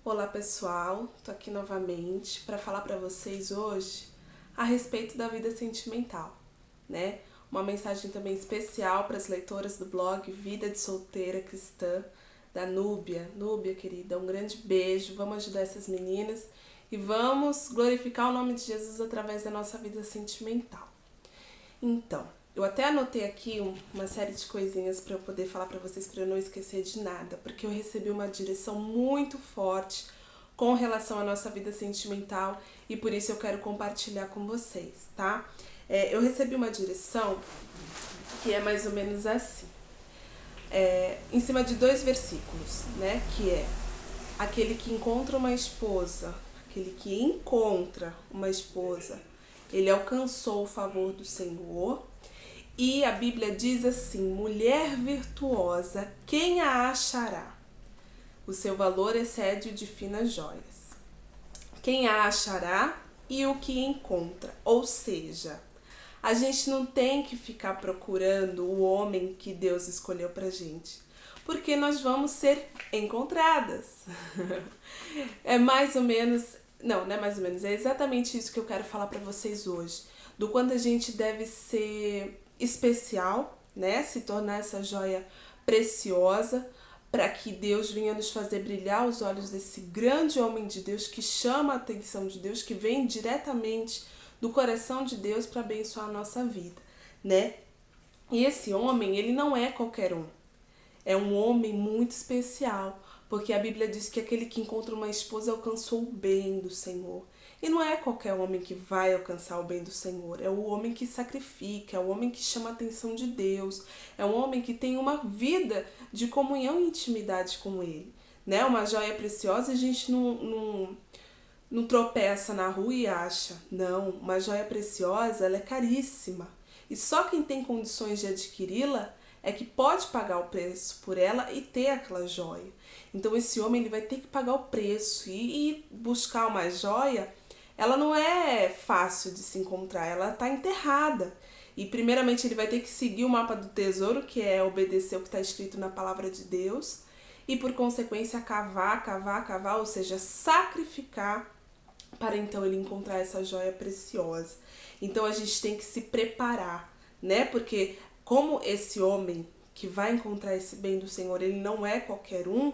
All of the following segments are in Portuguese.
Olá pessoal, tô aqui novamente para falar para vocês hoje a respeito da vida sentimental, né? Uma mensagem também especial para as leitoras do blog Vida de Solteira Cristã, da Núbia. Núbia, querida, um grande beijo, vamos ajudar essas meninas e vamos glorificar o nome de Jesus através da nossa vida sentimental. Então, eu até anotei aqui uma série de coisinhas para eu poder falar para vocês, para eu não esquecer de nada, porque eu recebi uma direção muito forte com relação à nossa vida sentimental e por isso eu quero compartilhar com vocês, tá? Eu recebi uma direção que é mais ou menos assim, em cima de 2 versículos, né? Que é aquele que encontra uma esposa, aquele que encontra uma esposa, ele alcançou o favor do Senhor. E a Bíblia diz assim: mulher virtuosa, quem a achará? O seu valor excede o de finas joias. Quem a achará e o que encontra? Ou seja, a gente não tem que ficar procurando o homem que Deus escolheu pra gente, porque nós vamos ser encontradas. É mais ou menos, não é mais ou menos, é exatamente isso que eu quero falar pra vocês hoje, do quanto a gente deve ser especial, né? Se tornar essa joia preciosa para que Deus venha nos fazer brilhar os olhos desse grande homem de Deus que chama a atenção de Deus, que vem diretamente do coração de Deus para abençoar a nossa vida, né? E esse homem, ele não é qualquer um. É um homem muito especial, porque a Bíblia diz que aquele que encontra uma esposa alcançou o bem do Senhor. E não é qualquer homem que vai alcançar o bem do Senhor, é o homem que sacrifica, é o homem que chama a atenção de Deus, é um homem que tem uma vida de comunhão e intimidade com Ele. Né? Uma joia preciosa a gente não tropeça na rua e acha. Não, uma joia preciosa ela é caríssima. E só quem tem condições de adquiri-la é que pode pagar o preço por ela e ter aquela joia. Então esse homem ele vai ter que pagar o preço e buscar uma joia, ela não é fácil de se encontrar, ela está enterrada. E primeiramente ele vai ter que seguir o mapa do tesouro, que é obedecer o que está escrito na palavra de Deus, e por consequência cavar, ou seja, sacrificar para então ele encontrar essa joia preciosa. Então a gente tem que se preparar, né? Porque como esse homem que vai encontrar esse bem do Senhor, ele não é qualquer um,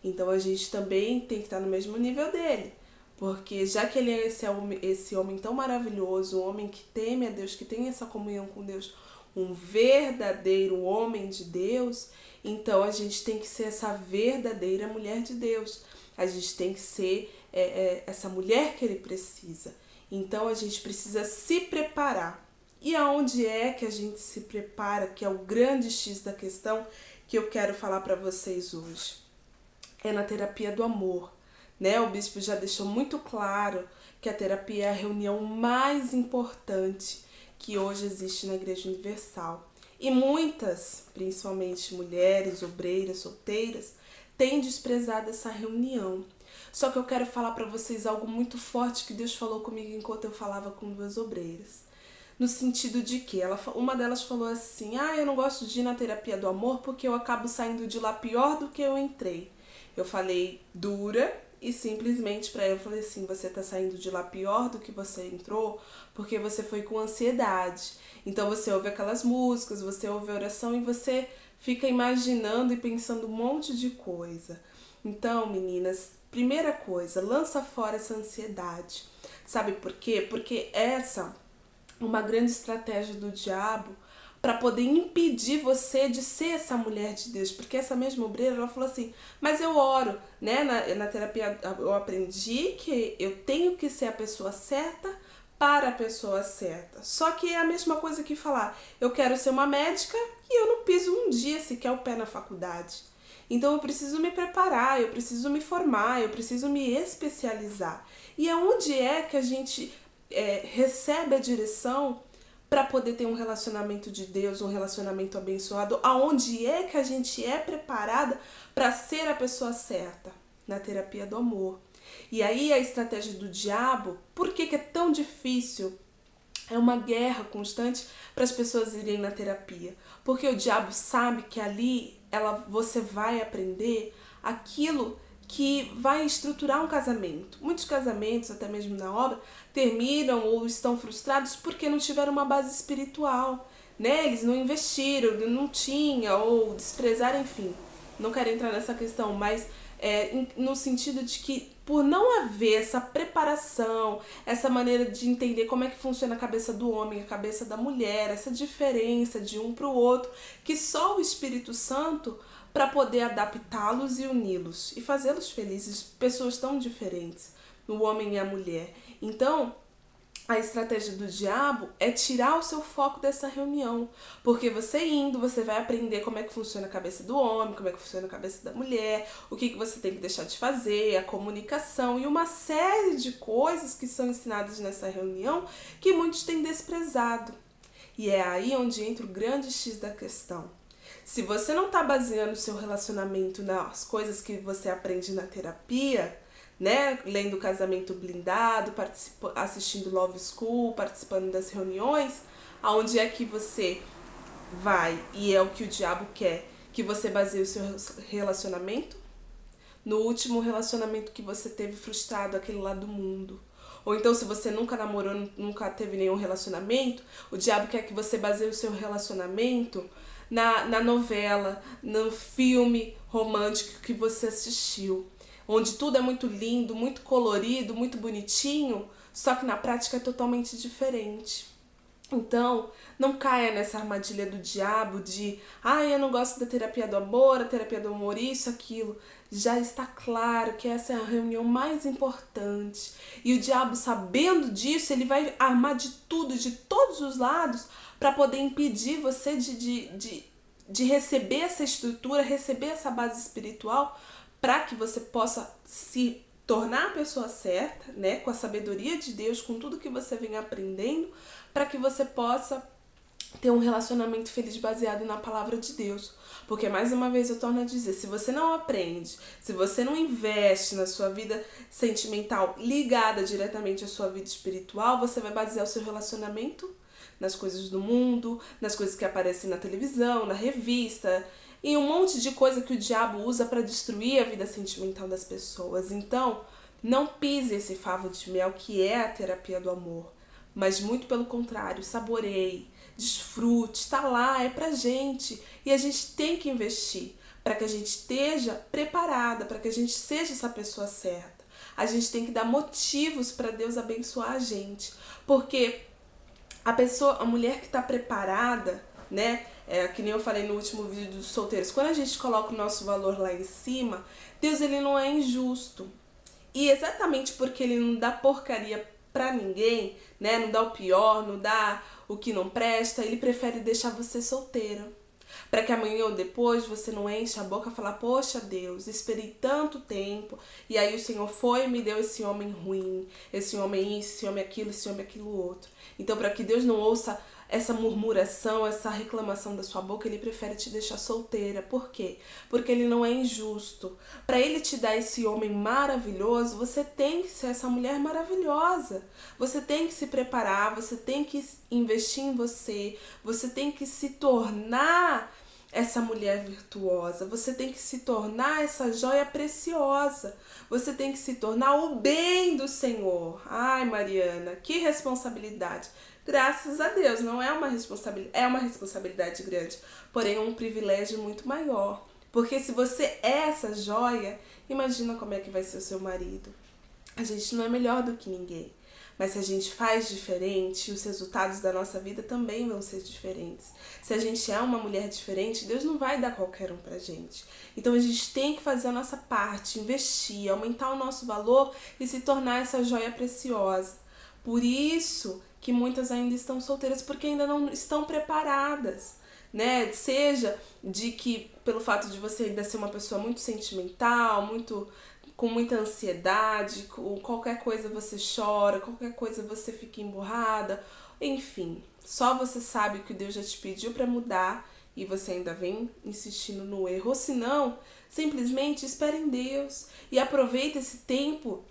então a gente também tem que estar no mesmo nível dele. Porque já que ele é esse homem tão maravilhoso, um homem que teme a Deus, que tem essa comunhão com Deus, um verdadeiro homem de Deus, então a gente tem que ser essa verdadeira mulher de Deus. A gente tem que ser essa mulher que ele precisa. Então a gente precisa se preparar. E aonde é que a gente se prepara, que é o grande X da questão que eu quero falar para vocês hoje? É na terapia do amor, né? O bispo já deixou muito claro que a terapia é a reunião mais importante que hoje existe na Igreja Universal. E muitas, principalmente mulheres, obreiras, solteiras, têm desprezado essa reunião. Só que eu quero falar para vocês algo muito forte que Deus falou comigo enquanto eu falava com duas obreiras. No sentido de que uma delas falou assim: eu não gosto de ir na terapia do amor porque eu acabo saindo de lá pior do que eu entrei. Eu falei dura e simplesmente para ela eu falei assim: você tá saindo de lá pior do que você entrou porque você foi com ansiedade. Então você ouve aquelas músicas, você ouve a oração e você fica imaginando e pensando um monte de coisa. Então, meninas, primeira coisa, lança fora essa ansiedade. Sabe por quê? Porque essa uma grande estratégia do diabo para poder impedir você de ser essa mulher de Deus. Porque essa mesma obreira, ela falou assim: mas eu oro, né? Na terapia eu aprendi que eu tenho que ser a pessoa certa para a pessoa certa. Só que é a mesma coisa que falar: eu quero ser uma médica e eu não piso um dia sequer o pé na faculdade. Então eu preciso me preparar, eu preciso me formar, eu preciso me especializar. E aonde é que a gente recebe a direção para poder ter um relacionamento de Deus, um relacionamento abençoado? Aonde é que a gente é preparada para ser a pessoa certa? Na terapia do amor. E aí a estratégia do diabo, por que é tão difícil? É uma guerra constante para as pessoas irem na terapia. Porque o diabo sabe que ali você vai aprender aquilo que vai estruturar um casamento. Muitos casamentos, até mesmo na obra, terminam ou estão frustrados porque não tiveram uma base espiritual, né? Eles não investiram, não tinha, ou desprezaram, enfim. Não quero entrar nessa questão, mas no sentido de que por não haver essa preparação, essa maneira de entender como é que funciona a cabeça do homem, a cabeça da mulher, essa diferença de um para o outro, que só o Espírito Santo para poder adaptá-los e uni-los e fazê-los felizes, pessoas tão diferentes, o homem e a mulher. Então, a estratégia do diabo é tirar o seu foco dessa reunião, porque você indo, você vai aprender como é que funciona a cabeça do homem, como é que funciona a cabeça da mulher, o que você tem que deixar de fazer, a comunicação e uma série de coisas que são ensinadas nessa reunião que muitos têm desprezado. E é aí onde entra o grande X da questão. Se você não está baseando o seu relacionamento nas coisas que você aprende na terapia, né, lendo Casamento Blindado, assistindo Love School, participando das reuniões, aonde é que você vai e é o que o diabo quer, que você baseie o seu relacionamento no último relacionamento que você teve frustrado, aquele lá do mundo. Ou então, se você nunca namorou, nunca teve nenhum relacionamento, o diabo quer que você baseie o seu relacionamento na novela, no filme romântico que você assistiu, onde tudo é muito lindo, muito colorido, muito bonitinho, só que na prática é totalmente diferente. Então, não caia nessa armadilha do diabo de eu não gosto da terapia do amor, a terapia do amor, isso, aquilo. Já está claro que essa é a reunião mais importante. E o diabo, sabendo disso, ele vai armar de tudo, de todos os lados, para poder impedir você de receber essa estrutura, receber essa base espiritual, para que você possa se tornar a pessoa certa, né, com a sabedoria de Deus, com tudo que você vem aprendendo, para que você possa ter um relacionamento feliz baseado na palavra de Deus. Porque, mais uma vez, eu torno a dizer, se você não aprende, se você não investe na sua vida sentimental ligada diretamente à sua vida espiritual, você vai basear o seu relacionamento nas coisas do mundo, nas coisas que aparecem na televisão, na revista, e um monte de coisa que o diabo usa para destruir a vida sentimental das pessoas. Então, não pise esse favo de mel que é a terapia do amor, mas muito pelo contrário, saboreie, desfrute, está lá, é pra gente. E a gente tem que investir para que a gente esteja preparada, para que a gente seja essa pessoa certa. A gente tem que dar motivos para Deus abençoar a gente, porque a mulher que está preparada, né? Que nem eu falei no último vídeo dos solteiros, quando a gente coloca o nosso valor lá em cima, Deus, ele não é injusto. E exatamente porque ele não dá porcaria pra ninguém, né? Não dá o pior, não dá o que não presta, ele prefere deixar você solteira. Para que amanhã ou depois você não enche a boca e falar, poxa Deus, esperei tanto tempo, e aí o Senhor foi e me deu esse homem ruim, esse homem isso, esse homem aquilo outro. Então, para que Deus não ouça essa murmuração, essa reclamação da sua boca, ele prefere te deixar solteira. Por quê? Porque ele não é injusto. Para ele te dar esse homem maravilhoso, você tem que ser essa mulher maravilhosa. Você tem que se preparar, você tem que investir em você, você tem que se tornar essa mulher virtuosa, você tem que se tornar essa joia preciosa, você tem que se tornar o bem do Senhor. Ai, Mariana, que responsabilidade. Graças a Deus, não é uma responsabilidade, é uma responsabilidade grande, porém é um privilégio muito maior. Porque se você é essa joia, imagina como é que vai ser o seu marido. A gente não é melhor do que ninguém, mas se a gente faz diferente, os resultados da nossa vida também vão ser diferentes. Se a gente é uma mulher diferente, Deus não vai dar qualquer um pra gente. Então a gente tem que fazer a nossa parte, investir, aumentar o nosso valor e se tornar essa joia preciosa. Por isso que muitas ainda estão solteiras, porque ainda não estão preparadas, né? Seja de que pelo fato de você ainda ser uma pessoa muito sentimental, com muita ansiedade, com qualquer coisa você chora, qualquer coisa você fica emburrada, enfim, só você sabe que Deus já te pediu para mudar e você ainda vem insistindo no erro. Ou se não, simplesmente espere em Deus e aproveite esse tempo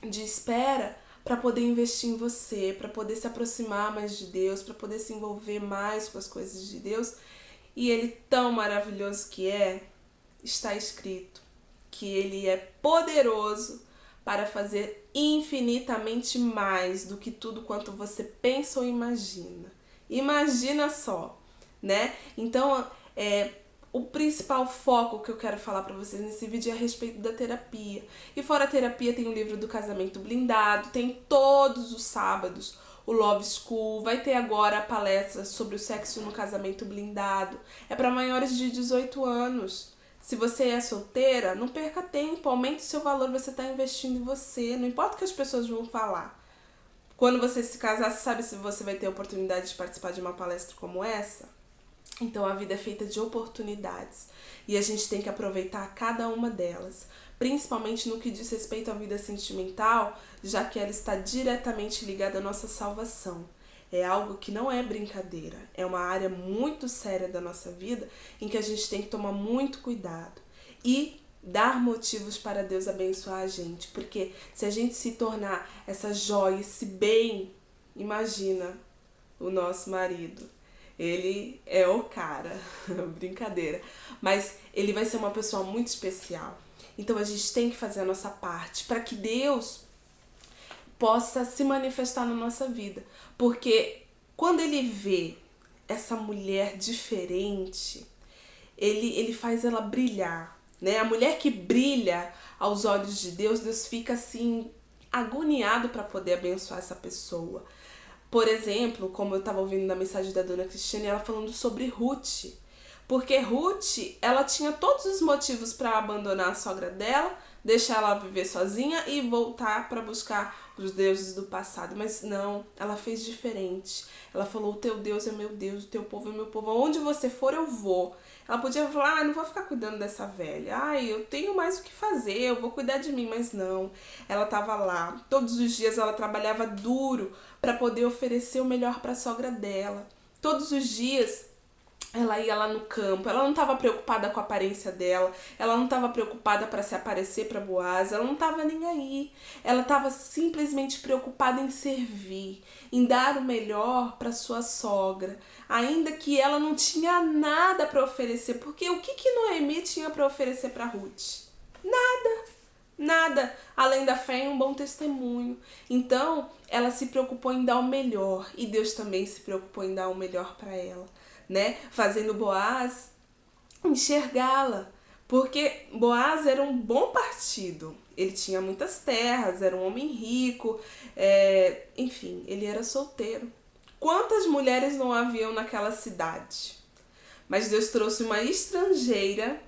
de espera para poder investir em você, para poder se aproximar mais de Deus, para poder se envolver mais com as coisas de Deus. E Ele, tão maravilhoso que é, está escrito: que ele é poderoso para fazer infinitamente mais do que tudo quanto você pensa ou imagina. Imagina só, né? Então, o principal foco que eu quero falar para vocês nesse vídeo é a respeito da terapia. E fora a terapia tem o livro do Casamento Blindado, tem todos os sábados o Love School, vai ter agora a palestra sobre o sexo no casamento blindado. É para maiores de 18 anos. Se você é solteira, não perca tempo, aumente o seu valor, você está investindo em você. Não importa o que as pessoas vão falar. Quando você se casar, você sabe se você vai ter a oportunidade de participar de uma palestra como essa? Então a vida é feita de oportunidades e a gente tem que aproveitar cada uma delas, principalmente no que diz respeito à vida sentimental, já que ela está diretamente ligada à nossa salvação. É algo que não é brincadeira, é uma área muito séria da nossa vida em que a gente tem que tomar muito cuidado e dar motivos para Deus abençoar a gente, porque se a gente se tornar essa joia, esse bem, imagina o nosso marido. Ele é o cara, brincadeira, mas ele vai ser uma pessoa muito especial. Então a gente tem que fazer a nossa parte para que Deus possa se manifestar na nossa vida. Porque quando ele vê essa mulher diferente, ele faz ela brilhar, né? A mulher que brilha aos olhos de Deus, Deus fica assim agoniado para poder abençoar essa pessoa. Por exemplo, como eu estava ouvindo na mensagem da dona Cristiane, ela falando sobre Ruth. Porque Ruth, ela tinha todos os motivos para abandonar a sogra dela, deixar ela viver sozinha e voltar para buscar os deuses do passado. Mas não, ela fez diferente. Ela falou, o teu Deus é meu Deus, o teu povo é meu povo. Aonde você for, eu vou. Ela podia falar, não vou ficar cuidando dessa velha. Eu tenho mais o que fazer, eu vou cuidar de mim. Mas não, ela estava lá. Todos os dias ela trabalhava duro para poder oferecer o melhor para a sogra dela. Todos os dias ela ia lá no campo, ela não estava preocupada com a aparência dela, ela não estava preocupada para se aparecer para Boaz, ela não estava nem aí. Ela estava simplesmente preocupada em servir, em dar o melhor para sua sogra, ainda que ela não tinha nada para oferecer, porque o que Noemi tinha para oferecer para Ruth? Nada, além da fé e um bom testemunho. Então, ela se preocupou em dar o melhor, e Deus também se preocupou em dar o melhor para ela, né? Fazendo Boaz enxergá-la, porque Boaz era um bom partido. Ele tinha muitas terras, era um homem rico, enfim, ele era solteiro. Quantas mulheres não haviam naquela cidade? Mas Deus trouxe uma estrangeira,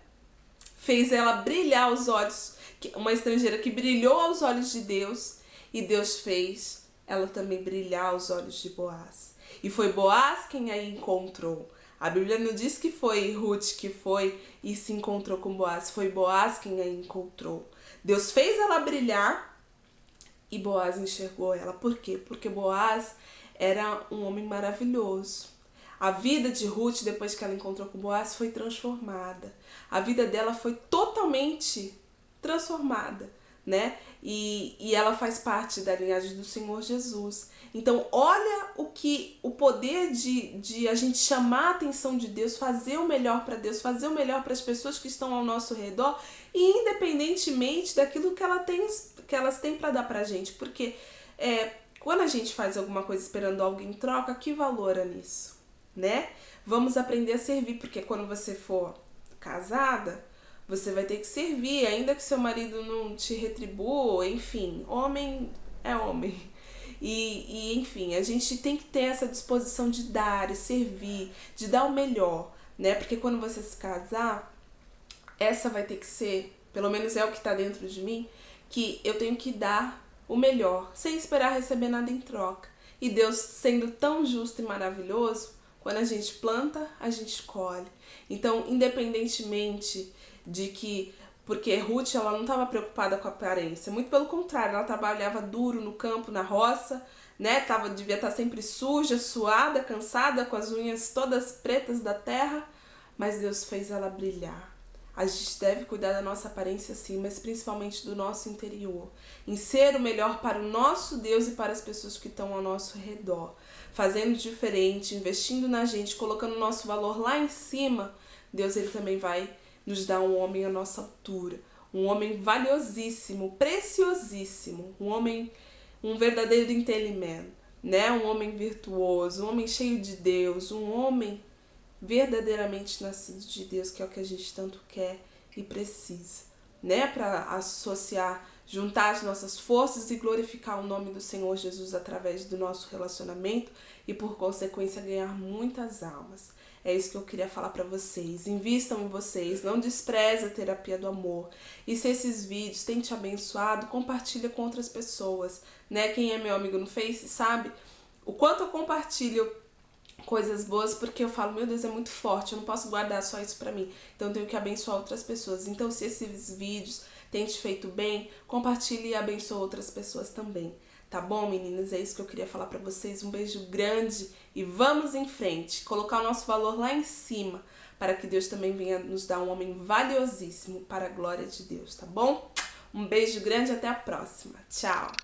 fez ela brilhar os olhos, uma estrangeira que brilhou aos olhos de Deus, e Deus fez ela também brilhar aos olhos de Boaz. E foi Boaz quem a encontrou. A Bíblia não diz que foi Ruth que foi e se encontrou com Boaz, foi Boaz quem a encontrou. Deus fez ela brilhar e Boaz enxergou ela. Por quê? Porque Boaz era um homem maravilhoso. A vida de Ruth, depois que ela encontrou com Boaz, foi transformada. A vida dela foi totalmente transformada, né? E ela faz parte da linhagem do Senhor Jesus. Então, olha o poder de a gente chamar a atenção de Deus, fazer o melhor para Deus, fazer o melhor para as pessoas que estão ao nosso redor, e independentemente daquilo que elas têm para dar pra gente. Porque quando a gente faz alguma coisa esperando algo em troca, que valor é nisso, né? Vamos aprender a servir, porque quando você for casada, você vai ter que servir, ainda que seu marido não te retribua, enfim, homem é homem. E enfim, a gente tem que ter essa disposição de dar e servir, de dar o melhor, né? Porque quando você se casar, essa vai ter que ser, pelo menos é o que está dentro de mim, que eu tenho que dar o melhor, sem esperar receber nada em troca. E Deus, sendo tão justo e maravilhoso, quando a gente planta, a gente colhe. Então, independentemente de que, porque Ruth, ela não estava preocupada com a aparência, muito pelo contrário, ela trabalhava duro no campo, na roça, né? Devia estar sempre suja, suada, cansada, com as unhas todas pretas da terra, mas Deus fez ela brilhar. A gente deve cuidar da nossa aparência sim, mas principalmente do nosso interior, em ser o melhor para o nosso Deus e para as pessoas que estão ao nosso redor, fazendo diferente, investindo na gente, colocando o nosso valor lá em cima. Deus, ele também vai nos dar um homem à nossa altura, um homem valiosíssimo, preciosíssimo, um verdadeiro intelligent, né? Um homem virtuoso, um homem cheio de Deus, um homem verdadeiramente nascido de Deus, que é o que a gente tanto quer e precisa, né? Para associar, juntar as nossas forças e glorificar o nome do Senhor Jesus através do nosso relacionamento e, por consequência, ganhar muitas almas. É isso que eu queria falar para vocês. Invistam em vocês, não despreze a terapia do amor. E se esses vídeos têm te abençoado, compartilha com outras pessoas, né? Quem é meu amigo no Face sabe o quanto eu compartilho coisas boas, porque eu falo, meu Deus, é muito forte, eu não posso guardar só isso pra mim, então eu tenho que abençoar outras pessoas. Então, se esses vídeos têm te feito bem, compartilhe e abençoe outras pessoas também. Tá bom, meninas? É isso que eu queria falar pra vocês. Um beijo grande e vamos em frente. Colocar o nosso valor lá em cima, para que Deus também venha nos dar um homem valiosíssimo para a glória de Deus, tá bom? Um beijo grande e até a próxima. Tchau!